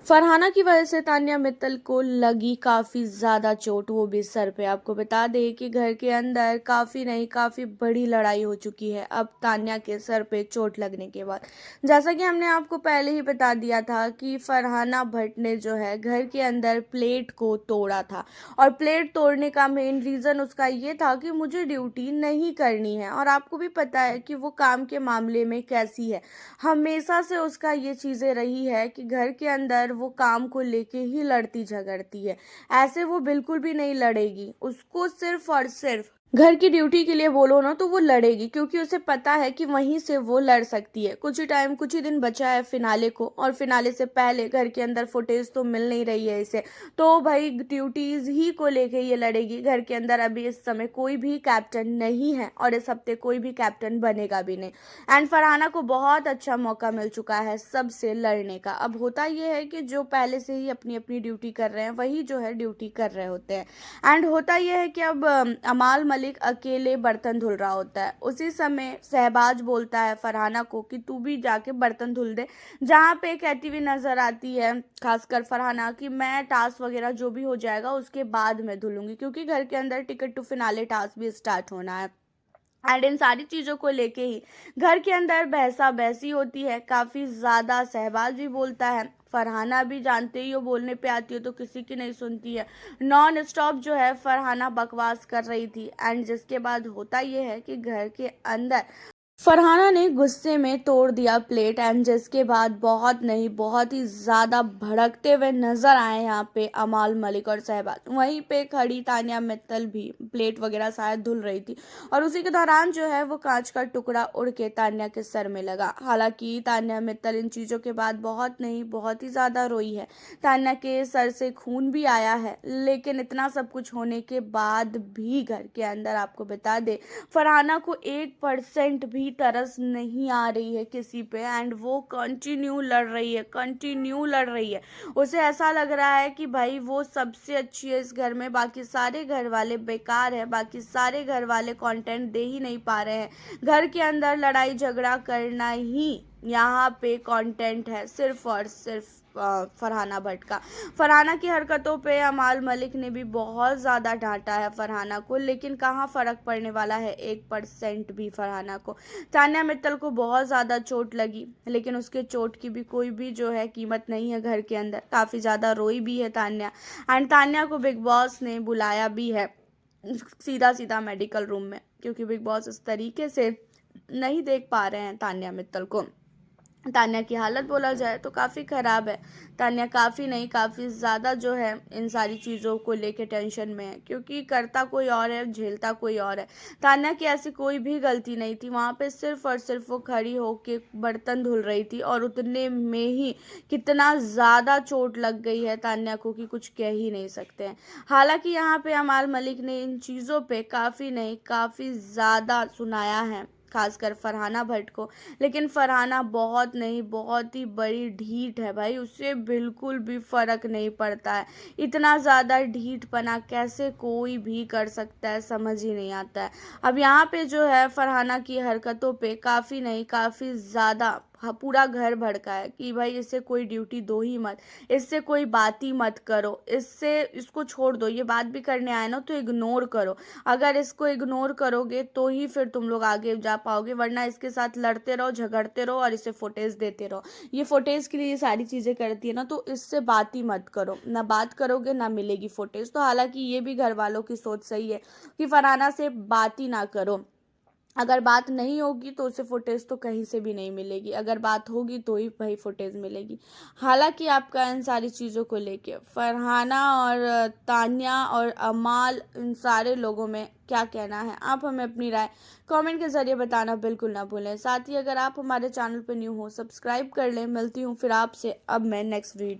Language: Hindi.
फरहाना की वजह से तान्या मित्तल को लगी काफ़ी ज़्यादा चोट, वो भी सर पे। आपको बता दें कि घर के अंदर काफ़ी नहीं काफ़ी बड़ी लड़ाई हो चुकी है अब तान्या के सर पे चोट लगने के बाद। जैसा कि हमने आपको पहले ही बता दिया था कि फरहाना भट्ट ने जो है घर के अंदर प्लेट को तोड़ा था, और प्लेट तोड़ने का मेन रीज़न उसका ये था कि मुझे ड्यूटी नहीं करनी है। और आपको भी पता है कि वो काम के मामले में कैसी है, हमेशा से उसका ये चीज़ें रही है कि घर के अंदर वो काम को लेके ही लड़ती झगड़ती है। ऐसे वो बिल्कुल भी नहीं लड़ेगी, उसको सिर्फ और सिर्फ घर की ड्यूटी के लिए बोलो ना तो वो लड़ेगी, क्योंकि उसे पता है कि वहीं से वो लड़ सकती है। कुछ ही दिन बचा है फिनाले को, और फिनाले से पहले घर के अंदर फुटेज तो मिल नहीं रही है इसे, तो भाई ड्यूटीज ही को लेके ये लड़ेगी। घर के अंदर अभी इस समय कोई भी कैप्टन नहीं है, और इस हफ्ते कोई भी कैप्टन बनेगा भी नहीं। एंड फरहाना को बहुत अच्छा मौका मिल चुका है सबसे लड़ने का। अब होता यह है कि जो पहले से ही अपनी अपनी ड्यूटी कर रहे हैं वही जो है ड्यूटी कर रहे होते हैं। एंड होता यह है कि अब अमाल मलिक अकेले बर्तन धुल रहा होता है। उसी समय शहबाज बोलता है फरहाना को कि तू भी जाके बर्तन धुल दे, जहाँ पे कहती हुई नजर आती है खासकर फरहाना कि मैं टास्क वगैरह जो भी हो जाएगा उसके बाद में धुलूंगी, क्योंकि घर के अंदर टिकट टू फिनाले टास्क भी स्टार्ट होना है। एंड इन सारी चीज़ों को लेके ही घर के अंदर बहसा बहसी होती है काफ़ी ज़्यादा। शहबाज भी बोलता है, फरहाना भी जानते ही हो बोलने पे आती हो तो किसी की नहीं सुनती है। नॉन स्टॉप जो है फरहाना बकवास कर रही थी। एंड जिसके बाद होता ये है कि घर के अंदर फरहाना ने गुस्से में तोड़ दिया प्लेट, एंड जिसके बाद बहुत नहीं बहुत ही ज़्यादा भड़कते हुए नजर आए यहाँ पे अमाल मलिक और शहबाज। वहीं पे खड़ी तान्या मित्तल भी प्लेट वगैरह शायद धुल रही थी, और उसी के दौरान जो है वो कांच का टुकड़ा उड़ के तान्या के सर में लगा। हालांकि तान्या मित्तल इन चीज़ों के बाद बहुत नहीं बहुत ही ज़्यादा रोई है। तान्या के सर से खून भी आया है, लेकिन इतना सब कुछ होने के बाद भी घर के अंदर आपको बता दे फरहाना को 1% भी तरस नहीं आ रही है किसी पे। एंड वो कंटिन्यू लड़ रही है। उसे ऐसा लग रहा है कि भाई वो सबसे अच्छी है इस घर में, बाकी सारे घर वाले बेकार है, बाकी सारे घर वाले कंटेंट दे ही नहीं पा रहे हैं। घर के अंदर लड़ाई झगड़ा करना ही यहाँ पे कंटेंट है, सिर्फ और सिर्फ फरहाना भट्ट का। फरहाना की हरकतों पे अमाल मलिक ने भी बहुत ज़्यादा डांटा है फरहाना को, लेकिन कहाँ फ़र्क पड़ने वाला है 1% भी फरहाना को। तान्या मित्तल को बहुत ज़्यादा चोट लगी, लेकिन उसके चोट की भी कोई भी जो है कीमत नहीं है। घर के अंदर काफ़ी ज़्यादा रोई भी है तान्या, एंड तान्या को बिग बॉस ने बुलाया भी है सीधा सीधा मेडिकल रूम में, क्योंकि बिग बॉस इस तरीके से नहीं देख पा रहे हैं तान्या मित्तल को। तान्या की हालत बोला जाए तो काफ़ी ख़राब है। तान्या काफ़ी नहीं काफ़ी ज़्यादा जो है इन सारी चीज़ों को लेके टेंशन में है, क्योंकि करता कोई और है झेलता कोई और है। तान्या की ऐसी कोई भी गलती नहीं थी, वहाँ पे सिर्फ और सिर्फ वो खड़ी होके बर्तन धुल रही थी, और उतने में ही कितना ज़्यादा चोट लग गई है तान्या को कि कुछ कह ही नहीं सकते हैं। हालांकि यहाँ पे अमाल मलिक ने इन चीज़ों पे काफ़ी नहीं काफ़ी ज़्यादा सुनाया है, खासकर फरहाना भट्ट को। लेकिन फरहाना बहुत नहीं बहुत ही बड़ी ढीठ है भाई, उससे बिल्कुल भी फर्क नहीं पड़ता है। इतना ज़्यादा ढीठपना कैसे कोई भी कर सकता है समझ ही नहीं आता है। अब यहाँ पे जो है फरहाना की हरकतों पे काफ़ी नहीं काफ़ी ज़्यादा हाँ पूरा घर भड़का है कि भाई इससे कोई ड्यूटी दो ही मत, इससे कोई बात ही मत करो, इसको छोड़ दो, ये बात भी करने आए ना तो इग्नोर करो। अगर इसको इग्नोर करोगे तो ही फिर तुम लोग आगे जा पाओगे, वरना इसके साथ लड़ते रहो झगड़ते रहो और इसे फुटेज देते रहो। ये फुटेज के लिए ये सारी चीज़ें करती है ना, तो इससे बात ही मत करो, ना बात करोगे ना मिलेगी फुटेज। तो हालांकि ये भी घर वालों की सोच सही है कि फरहाना से बात ही ना करो। अगर बात नहीं होगी तो उसे फुटेज तो कहीं से भी नहीं मिलेगी, अगर बात होगी तो ही भाई फुटेज मिलेगी। हालांकि आपका इन सारी चीज़ों को लेके फरहाना और तान्या और अमाल इन सारे लोगों में क्या कहना है, आप हमें अपनी राय कमेंट के ज़रिए बताना बिल्कुल ना भूलें। साथ ही अगर आप हमारे चैनल पर न्यू हो सब्सक्राइब कर लें। मिलती हूँ फिर आपसे अब मैं नेक्स्ट वीडियो